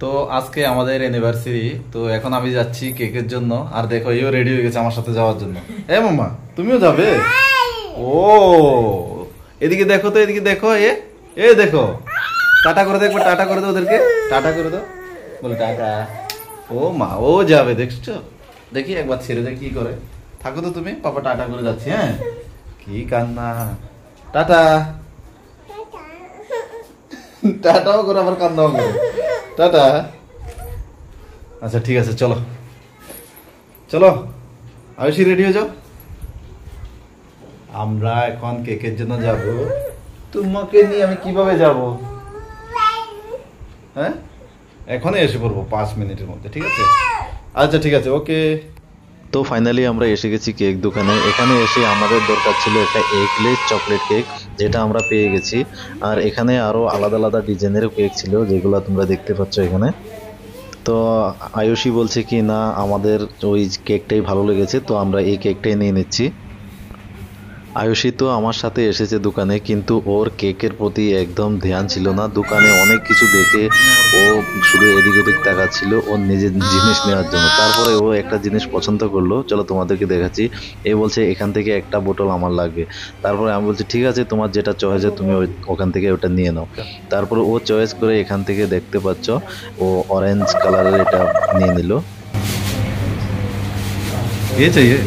তো আজকে আমাদের অ্যানিভার্সারি, তো এখন আমি যাচ্ছি কেকের জন্য। আর দেখো ইও রেডি হয়ে গেছে আমার সাথে যাওয়ার জন্য। এ মামা তুমিও যাবে? ও এদিকে দেখো তো, এদিকে দেখো, এ দেখো, টাটা করে দেখো, টাটা করে দাও ওদেরকে, টাটা করে দাও, বলে টাটা। ও মা ও যাবে, দেখছো? দেখি একবার ছেড়ে দেয় কি করে। থাকো তো তুমি, পাপা টাটা করে যাচ্ছি। হ্যাঁ কি কান্না, টাটা। টাটাও করে আবার কান্নাও করে, টাটা। আচ্ছা ঠিক আছে, চলো চলো আয়ুষী রেডি হয়ে যাও। আমরা এখন কেকের জন্য যাব। তোমাকে নিয়ে আমি কিভাবে যাব? হ্যাঁ এখনই এসে পড়বো 5 মিনিটের মধ্যে, ঠিক আছে? আচ্ছা ঠিক আছে, ওকে। তো ফাইনালি আমরা এসে গেছি কেক দোকানে। এখানে এসে আমাদের দরকার ছিল একটা এগলেস চকলেট কেক, যেটা আমরা পেয়ে গেছি। আর এখানে আরো আলাদা আলাদা ডিজাইনের কেক ছিল, যেগুলো তোমরা দেখতে পাচ্ছ এখানে। তো আয়ুষী বলছে কি না আমাদের ওই কেকটাই ভালো লেগেছে, তো আমরা এই কেকটাই নিয়ে নিচ্ছি। আয়ুষী তো আমার সাথে এসেছে দোকানে, কিন্তু ওর কেকের প্রতি একদম ধ্যান ছিল না। দোকানে অনেক কিছু দেখে ও শুধু এদিক ওদিক তাকাচ্ছিল ওর নিজের জিনিস নেওয়ার জন্য। তারপরে ও একটা জিনিস পছন্দ করলো, চলো তোমাদেরকে দেখাচ্ছি। এ বলছে এখান থেকে একটা বোতল আমার লাগবে। তারপরে আমি বলছি ঠিক আছে, তোমার যেটা চয়েস তুমি ওখান থেকে ওটা নিয়ে নাও। তারপরে ও চয়েস করে এখান থেকে দেখতে পাচ্ছ ও অরেঞ্জ কালারের এটা নিয়ে নিল। ये चाहिए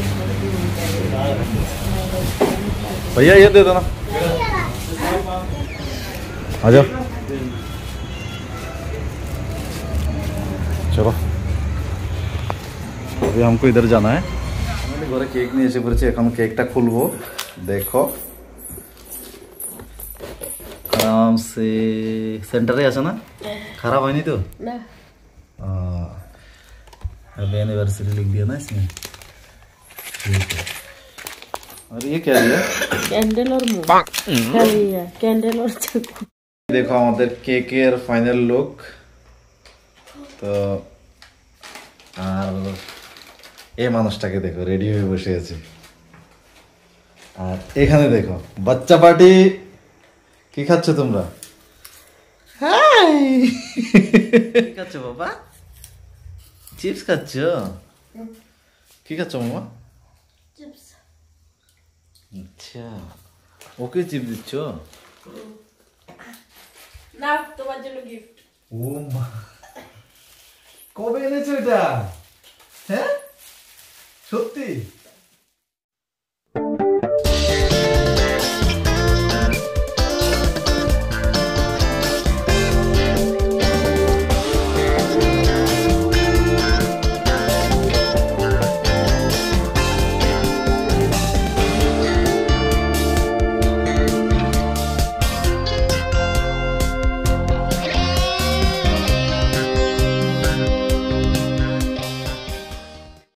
भैया, ये दे दो ना, आ जाओ चलो। अभी हमको इधर जाना है। ঘরে কেক নিয়ে এসে পড়েছি, এখন কেকটা খুলবো। দেখো आराम से सेंटरे আছে না? खराब হয়নি তো না? अभी एनिवर्सरी लिख दिया ना इसमें, ठीक है। और ये क्या दिया? कैंडल और कैंडल और चाकू। देखो আমাদের কেকের ফাইনাল লুক। তো আর এই মানুষটাকে দেখো রেডি হয়ে বসে আছে। আর এখানে দেখো বাচ্চা পার্টি। কি খাচ্ছ তোমরা? হাই কি খাচ্ছ বাবা? চিপস খাচ্ছ? কি খাচ্ছ মামা? चिप्स। আচ্ছা ওকে চিপস দিচ্ছ? না তোমার জন্য গিফট। ও মা কবে এনেছো এটা? হ্যাঁ সত্যি?